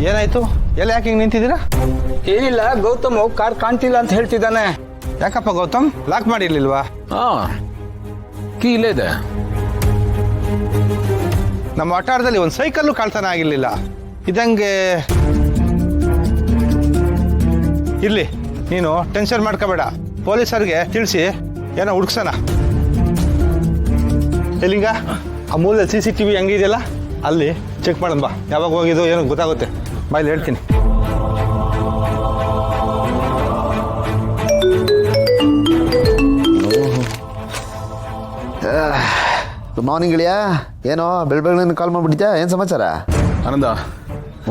ಏನಾಯ್ತು? ಎಲ್ಲ ಯಾಕೆ ಹಿಂಗೆ ನಿಂತಿದ್ದೀರಾ? ಏನಿಲ್ಲ, ಗೌತಮ್ ಕಾರ್ ಕಾಣ್ತಿಲ್ಲ ಅಂತ ಹೇಳ್ತಿದ್ದಾನೆ. ಯಾಕಪ್ಪ ಗೌತಮ್, ಲಾಕ್ ಮಾಡಿರ್ಲಿಲ್ವಾ? ಕೀ ಇಲ್ಲೇ ಇದೆ. ನಮ್ಮ ವಠಾರದಲ್ಲಿ ಒಂದು ಸೈಕಲ್ಲು ಕಳ್ತನ ಆಗಿರ್ಲಿಲ್ಲ. ಇದಂಗೆ ಇರ್ಲಿ, ನೀನು ಟೆನ್ಷನ್ ಮಾಡ್ಕೋಬೇಡ. ಪೊಲೀಸರಿಗೆ ತಿಳಿಸಿ ಏನೋ ಹುಡ್ಕ್ಸೋಣ. ಎಲ್ಲಿಂಗ ಆ ಮೂಲದಲ್ಲಿ CCTV ಹೆಂಗಿದೆಯಲ್ಲ ಅಲ್ಲಿ ಚೆಕ್ ಮಾಡೋಣ ಬಾ. ಯಾವಾಗ ಹೋಗಿದ್ದು ಏನೋ ಗೊತ್ತಾಗುತ್ತೆ. ಬಾಯಲ್ಲಿ ಹೇಳ್ತೀನಿ. ಗುಡ್ ಮಾರ್ನಿಂಗ್ ಗೆಳೆಯ. ಏನೋ ಬೆಳಗ್ಗೆ ಕಾಲ್ ಮಾಡಿಬಿಟ್ಟಿದ್ಯಾ? ಏನು ಸಮಾಚಾರ? ಆನಂದ,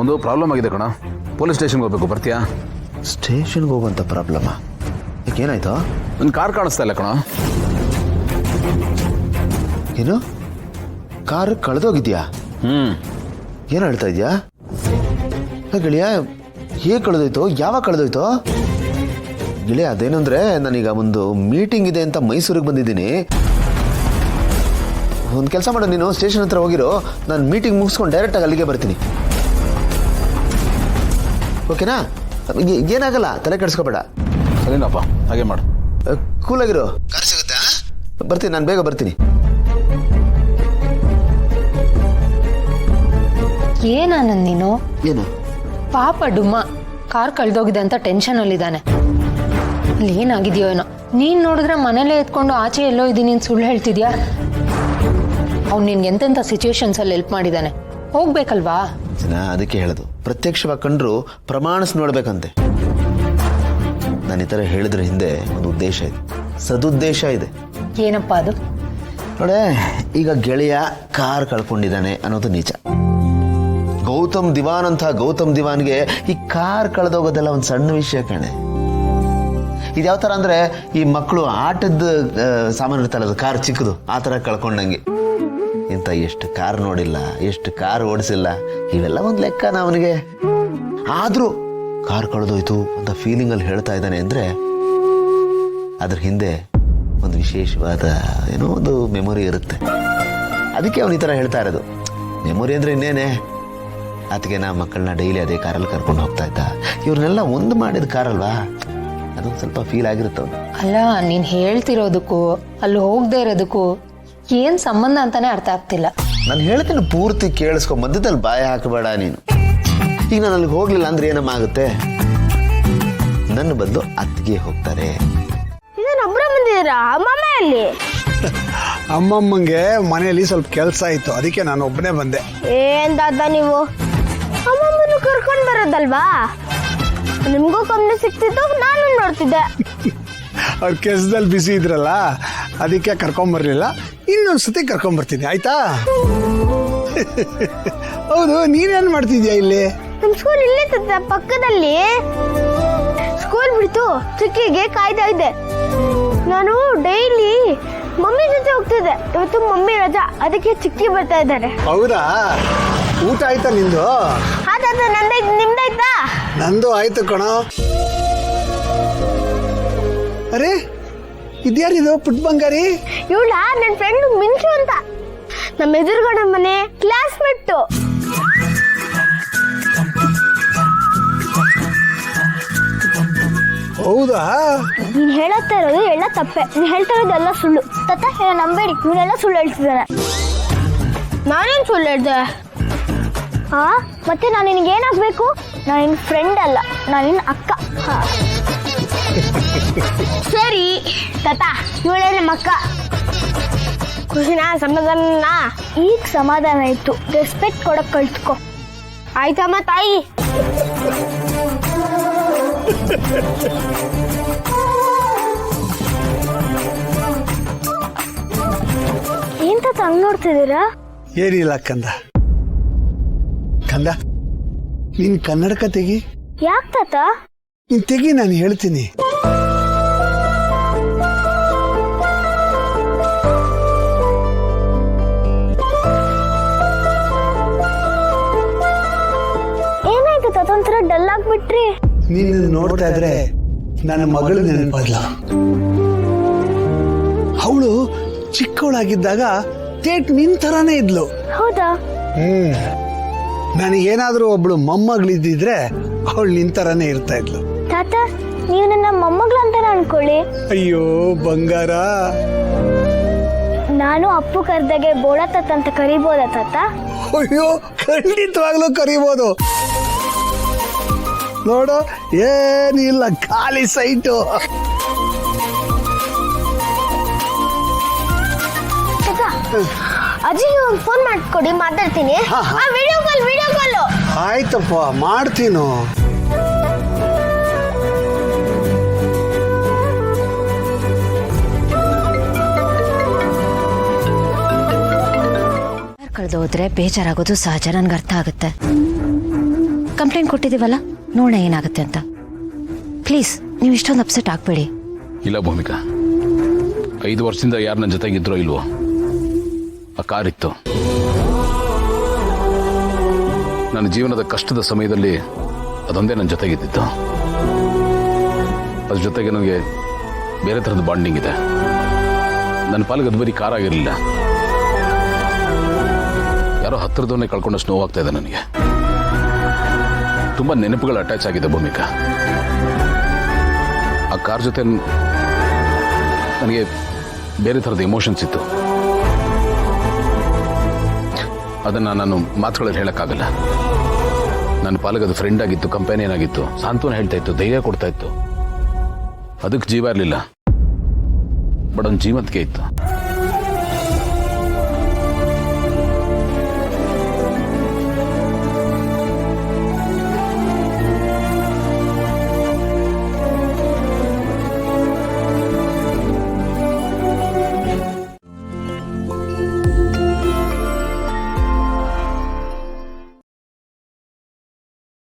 ಒಂದು ಪ್ರಾಬ್ಲಮ್ ಆಗಿದೆ ಕಣ. ಪೊಲೀಸ್ ಸ್ಟೇಷನ್ಗೆ ಹೋಗ್ಬೇಕು, ಬರ್ತೀಯಾ? ಸ್ಟೇಷನ್ಗೆ ಹೋಗುವಂಥ ಪ್ರಾಬ್ಲಮ್ಮ? ಏನಾಯ್ತು? ನನ್ನ ಕಾರ್ ಕಾಣಿಸ್ತಾ ಇಲ್ಲ ಕಣ. ಏನು, ಕಾರ್ ಕಳೆದೋಗಿದ್ಯಾ? ಏನು ಹೇಳ್ತಾ ಇದೆಯಾ ಗೆಳೆಯ? ಹೇಗೆ ಕಳೆದೋಯ್ತು? ಯಾವಾಗ ಕಳೆದೋಯ್ತು ಗೆಳೆಯ? ಅದೇನಂದ್ರೆ ನಾನೀಗ ಒಂದು ಮೀಟಿಂಗ್ ಇದೆ ಅಂತ ಮೈಸೂರಿಗೆ ಬಂದಿದ್ದೀನಿ. ಒಂದು ಕೆಲಸ ಮಾಡು, ನೀನು ಸ್ಟೇಷನ್ ಹತ್ರ ಹೋಗಿರೋ, ನಾನು ಮೀಟಿಂಗ್ ಮುಗಿಸ್ಕೊಂಡು ಡೈರೆಕ್ಟಾಗಿ ಅಲ್ಲಿಗೆ ಬರ್ತೀನಿ. ಓಕೆನಾ? ಏನಾಗಲ್ಲ, ತಲೆ ಕೆಡಿಸ್ಕೋಬೇಡ. ಸರಿನಪ್ಪ, ಹಾಗೆ ಮಾಡು. ಕೂಲಾಗಿರೋ. ಕಾರ್ ಸಿಗುತ್ತಾ? ಬರ್ತೀನಿ, ನಾನು ಬೇಗ ಬರ್ತೀನಿ. ಏನಾನಂದ್ ನೀನು? ಏನು ಪಾಪ ಡುಮ್ಮ ಕಾರ್ ಕಳ್ದೋಗಿದೆ ಅಂತ ಟೆನ್ಷನ್ ಅಲ್ಲಿದ್ದಾನೆ. ಅಲ್ಲಿ ಏನಾಗಿದೆಯೋ ಏನೋ. ನೀನ್ ನೋಡಿದ್ರೆ ಮನೇಲೆ ಎತ್ಕೊಂಡು ಆಚೆ ಎಲ್ಲೋ ಇದ್ದೀನಿ ಅಂತ ಸುಳ್ಳು ಹೇಳ್ತಿದ್ಯಾ? ಅವ್ನು ನಿನ್ಗೆ ಎಂತೆಂಥ ಸಿಚುವೇಶನ್ಸ್ ಅಲ್ಲಿ ಹೆಲ್ಪ್ ಮಾಡಿದ್ದಾನೆ, ಹೋಗ್ಬೇಕಲ್ವಾ? ಅದಕ್ಕೆ ಹೇಳೋದು, ಪ್ರತ್ಯಕ್ಷವಾಗಿ ಕಂಡ್ರು ಪ್ರಮಾಣಿಸ್ ನೋಡ್ಬೇಕಂತೆ. ನಾನು ಈ ಥರ ಹೇಳಿದ್ರ ಹಿಂದೆ ಒಂದು ಉದ್ದೇಶ ಇದೆ, ಸದುದ್ದೇಶ ಇದೆ. ಏನಪ್ಪ ಅದು? ನೋಡೆ, ಈಗ ಗೆಳೆಯ ಕಾರ್ ಕಳ್ಕೊಂಡಿದ್ದಾನೆ ಅನ್ನೋದು ನಿಜ. ಗೌತಮ್ ದಿವಾನ್ ಅಂತ ಗೌತಮ್ ದಿವಾನ್ಗೆ ಈ ಕಾರ್ ಕಳೆದೋಗೋದೆಲ್ಲ ಒಂದು ಸಣ್ಣ ವಿಷಯ ಕಣೆ. ಇದ್ಯಾವ ಥರ ಅಂದರೆ, ಈ ಮಕ್ಕಳು ಆಟದ ಸಾಮಾನು ಇರ್ತಲ್ಲ, ಕಾರ್ ಚಿಕ್ಕದು, ಆ ಥರ ಕಳ್ಕೊಂಡಂಗೆ. ಇಂಥ ಎಷ್ಟು ಕಾರ್ ನೋಡಿಲ್ಲ, ಎಷ್ಟು ಕಾರ್ ಓಡಿಸಿಲ್ಲ, ಇವೆಲ್ಲ ಒಂದು ಲೆಕ್ಕ ಅವನಿಗೆ. ಆದರೂ ಕಾರ್ ಕಳೆದೋಯ್ತು ಅಂತ ಫೀಲಿಂಗಲ್ಲಿ ಹೇಳ್ತಾ ಇದ್ದಾನೆ ಅಂದರೆ ಅದ್ರ ಹಿಂದೆ ಒಂದು ವಿಶೇಷವಾದ ಏನೋ ಒಂದು ಮೆಮೊರಿ ಇರುತ್ತೆ. ಅದಕ್ಕೆ ಅವನು ಈ ಥರ ಹೇಳ್ತಾ ಇರೋದು. ಮೆಮೊರಿ ಅಂದರೆ ಇನ್ನೇನೆ, ಅದಕ್ಕೆ ನಾ ಮಕ್ಕಳನ್ನ ಡೈಲಿ ಅದೇ ಕಾರಲ್ಲಿ ಕರ್ಕೊಂಡು ಹೋಗ್ತಾ ಇದ್ದ. ಇವ್ರನ್ನೆಲ್ಲ ಒಂದು ಮಾಡಿದ ಕಾರಲ್ವಾ, ಅದೊಂದು ಸ್ವಲ್ಪ ಫೀಲ್ ಆಗಿರುತ್ತೆ ಅವನು. ಅಲ್ಲ, ನೀನ್ ಹೇಳ್ತಿರೋದಕ್ಕೂ ಅಲ್ಲಿ ಹೋಗದೆ ಇರೋದಕ್ಕೂ ಏನ್ ಸಂಬಂಧ ಅಂತಾನೆ ಅರ್ಥ ಆಗ್ತಿಲ್ಲ. ನಾನು ಹೇಳ್ತೀನಿ, ಪೂರ್ತಿ ಕೇಳಿಸ್ಕೊ, ಮಧ್ಯದಲ್ಲಿ ಬಾಯ ಹಾಕಬೇಡ ನೀನು. ಈಗ ನಾನು ಅಲ್ಲಿಗೆ ಹೋಗ್ಲಿಲ್ಲ ಅಂದ್ರೆ ಏನಮ್ಮ ಆಗುತ್ತೆ? ನನ್ನ ಬದಲು ಅತ್ತಿಗೆ ಹೋಗ್ತಾರೆ. ಇದನ್ನೊಬ್ಬರ ಬಂದಿದ್ದೀರಾ? ಅಮ್ಮಮ್ಮಲ್ಲಿ ಅಮ್ಮಮ್ಮಂಗೆ ಮನೆಯಲ್ಲಿ ಸ್ವಲ್ಪ ಕೆಲಸ ಇತ್ತು, ಅದಕ್ಕೆ ನಾನು ಒಬ್ಬನೇ ಬಂದೆ. ಏನ್ ದಾದ ನೀವು ಅಮ್ಮಮ್ಮನ್ನು ಕರ್ಕೊಂಡು ಬರೋದಲ್ವಾ? ನಿಮ್ಗೂ ಕಮ್ಮಿ ಸಿಕ್ತಿತ್ತು, ನಾನು ನೋಡ್ತಿದ್ದೆ. ಅವ್ರ ಕೆಲಸದಲ್ಲಿ ಬಿಸಿ ಇದ್ರಲ್ಲ, ಅದಕ್ಕೆ ಕರ್ಕೊಂಬರ್ಲಿಲ್ಲ. ಇನ್ನೊಂದ್ಸತಿ ಕರ್ಕೊಂಬರ್ತೀನಿ, ಆಯ್ತಾ? ಹೌದು, ನೀನೇನ್ ಮಾಡ್ತಿದ್ಯಾ ಇಲ್ಲಿ? ನಮ್ ಸ್ಕೂಲ್ ಇಲ್ಲೇ ಪಕ್ಕದಲ್ಲಿ. ಸ್ಕೂಲ್ ಬಿಡ್ತು ಚಿಕ್ಕಿಗೆ ಕಾಯ್ತಾ ಇದ್ದೆ. ನಾನು ಡೈಲಿ ಮಮ್ಮಿ ಜೊತೆ ಹೋಗ್ತಿದ್ದೆ. ಇವತ್ತು ಮಮ್ಮಿ ರಜಾ, ಅದಕ್ಕೆ ಚಿಕ್ಕಿ ಬರ್ತಾ ಇದ್ದಾರೆ. ಹೌದಾ? ಊಟ ಆಯ್ತಾ ನಿಂದು? ಅದಾದ ನಂದಾಯ್ತು, ನಿಮ್ದಾಯ್ತಾ? ನಂದು ಆಯ್ತು ಕಣ. ಅರೆ, ಇದ್ಯಾರಿದು ಪುಟ್ ಬಂಗಾರಿ? ಇವಳ ನನ್ನ ಫ್ರೆಂಡ್ ಮಿಂಚು ಅಂತ, ನಮ್ಮ ಎದುರುಗಡೆ ಮನೆ ಕ್ಲಾಸ್ಮೇಟ್. ಹೌದಾ? ನೀನ್ ಹೇಳತ್ತಾ ಇರೋದು ಎಲ್ಲ ತಪ್ಪೆ, ನೀನ್ ಹೇಳ್ತಾ ಇರೋದೆಲ್ಲ ಸುಳ್ಳು. ತತ್ತ ನಂಬೇಡಿ, ನೀನೆಲ್ಲ ಸುಳ್ಳು ಹೇಳ್ತಿದ್ದಾನೆ. ನಾನೇನ್ ಸುಳ್ಳು ಹೇಳ್ದೆ? ಮತ್ತೆ ನಾನು ನಿನಗೆ ಏನಾಗಬೇಕು? ನಾನು ನಿನ್ನ ಫ್ರೆಂಡ್ ಅಲ್ಲ, ನಾನು ನಿನ್ನ ಅಕ್ಕ. ಸರಿ ತಾತ, ಇವಳೇ ನಮ್ಮ ಅಕ್ಕ. ಖುಷಿನಾ? ಸಮಾಧಾನ? ಈಗ ಸಮಾಧಾನ ಆಯ್ತು. ರೆಸ್ಪೆಕ್ಟ್ ಕೊಡಕ್ ಕಲ್ತ್ಕೊ, ಆಯ್ತಮ್ಮ ತಾಯಿ? ಏನ್ ತಾತ ಹಂಗ್ ನೋಡ್ತಿದ್ದೀರಾ? ಏನಿಲ್ಲ ಕಂದ. ಕಂದ, ನೀನ್ ಕನ್ನಡಕ ತೆಗಿ. ಯಾಕೆ ತಾತ? ನೀನ್ ತೆಗಿ, ನಾನು ಹೇಳ್ತೀನಿ. ಏನಾಯ್ತು ತಾತ, ಒಂಥರ ಡಲ್ ಆಗ್ಬಿಟ್ರಿ? ನೀನ್ ನೋಡ್ತಾ ಇದ್ರೆ ನನ್ನ ಮಗಳು ನೆನಪಾದ್ಲ. ಅವಳು ಚಿಕ್ಕವಳಾಗಿದ್ದಾಗ ತೇಟ್ ನಿನ್ ತರಾನೇ ಇದ್ಲು. ಹೌದಾ? ನನಗೇನಾದ್ರೂ ಒಬ್ಳು ಮೊಮ್ಮಗಳಿದ್ದಿದ್ರೆ ಅವಳು ನಿಂತರನೇ ಇರ್ತಾ ಇದ್ಲು. ತಾತ ನೀವು ನನ್ನ ಮೊಮ್ಮಗಳು ಅಂತ ಅನ್ಕೊಳ್ಳಿ. ಅಯ್ಯೋ ಬಂಗಾರ, ನಾನು ಅಪ್ಪು ಕರೆದಾಗೆ ಬೋಳ ತಾತ ಅಂತ ಕರಿಬೋದಾ ತಾತ? ಅಯ್ಯೋ ಖಂಡಿತವಾಗ್ಲೂ ಕರಿಬೋದು. ನೋಡು ಏನಿಲ್ಲ, ಖಾಲಿ ಸೈಟು. ತಾತ ಅಜ್ಜಿಗೆ ಒಂದು ಫೋನ್ ಮಾಡ್ಕೊಡಿ, ಮಾತಾಡ್ತೀನಿ. Video call. ಆಯ್ತಪ್ಪ, ಮಾಡ್ತೀನು. ಕಳೆದೋದ್ರೆ ಬೇಜಾರಾಗೋದು ಸಹಜ, ನನ್ಗೆ ಅರ್ಥ ಆಗುತ್ತೆ. ಕಂಪ್ಲೇಂಟ್ ಕೊಟ್ಟಿದ್ದೀವಲ್ಲ, ನೋಡ ಏನಾಗುತ್ತೆ ಅಂತ. ಪ್ಲೀಸ್ ನೀವು ಇಷ್ಟೊಂದು ಅಪ್ಸೆಟ್ ಆಗ್ಬೇಡಿ. ಇಲ್ಲ ಭೂಮಿಕಾ, 5 ವರ್ಷದಿಂದ ಯಾರು ನನ್ನ ಜೊತೆಗಿದ್ರೋ ಇಲ್ವೋ, ಆ ಕಾರ್ ಇತ್ತು. ನನ್ನ ಜೀವನದ ಕಷ್ಟದ ಸಮಯದಲ್ಲಿ ಅದೊಂದೇ ನನ್ನ ಜೊತೆಗಿದ್ದಿತ್ತು. ಅದ್ರ ಜೊತೆಗೆ ನನಗೆ ಬೇರೆ ಥರದ ಬಾಂಡಿಂಗ್ ಇದೆ. ನನ್ನ ಪಾಲಿಗೆ ಅದು ಬರೀ ಕಾರ್ ಆಗಿರಲಿಲ್ಲ, ಯಾರೋ ಹತ್ತಿರದವನ್ನೇ ಕಳ್ಕೊಂಡಷ್ಟು ನೋವಾಗ್ತಾ ಇದೆ ನನಗೆ. ತುಂಬ ನೆನಪುಗಳು ಅಟ್ಯಾಚ್ ಆಗಿದೆ ಭೂಮಿಕಾ. ಆ ಕಾರ್ ಜೊತೆ ನನಗೆ ಬೇರೆ ಥರದ ಎಮೋಷನ್ಸ್ ಇತ್ತು. ಅದನ್ನು ನಾನು ಮಾತುಗಳಲ್ಲಿ ಹೇಳೋಕ್ಕಾಗಲ್ಲ. ನನ್ನ ಪಾಲಿಗೆ ಅದು ಫ್ರೆಂಡ್ ಆಗಿತ್ತು, ಕಂಪೇನಿಯನ್ ಆಗಿತ್ತು, ಸಾಂತ್ವನ ಹೇಳ್ತಾ ಇತ್ತು, ಧೈರ್ಯ ಕೊಡ್ತಾ ಇತ್ತು. ಅದಕ್ಕೆ ಜೀವ ಇರಲಿಲ್ಲ, ಬಟ್ ಒಂದು ಜೀವಂತಿಕೆ ಇತ್ತು.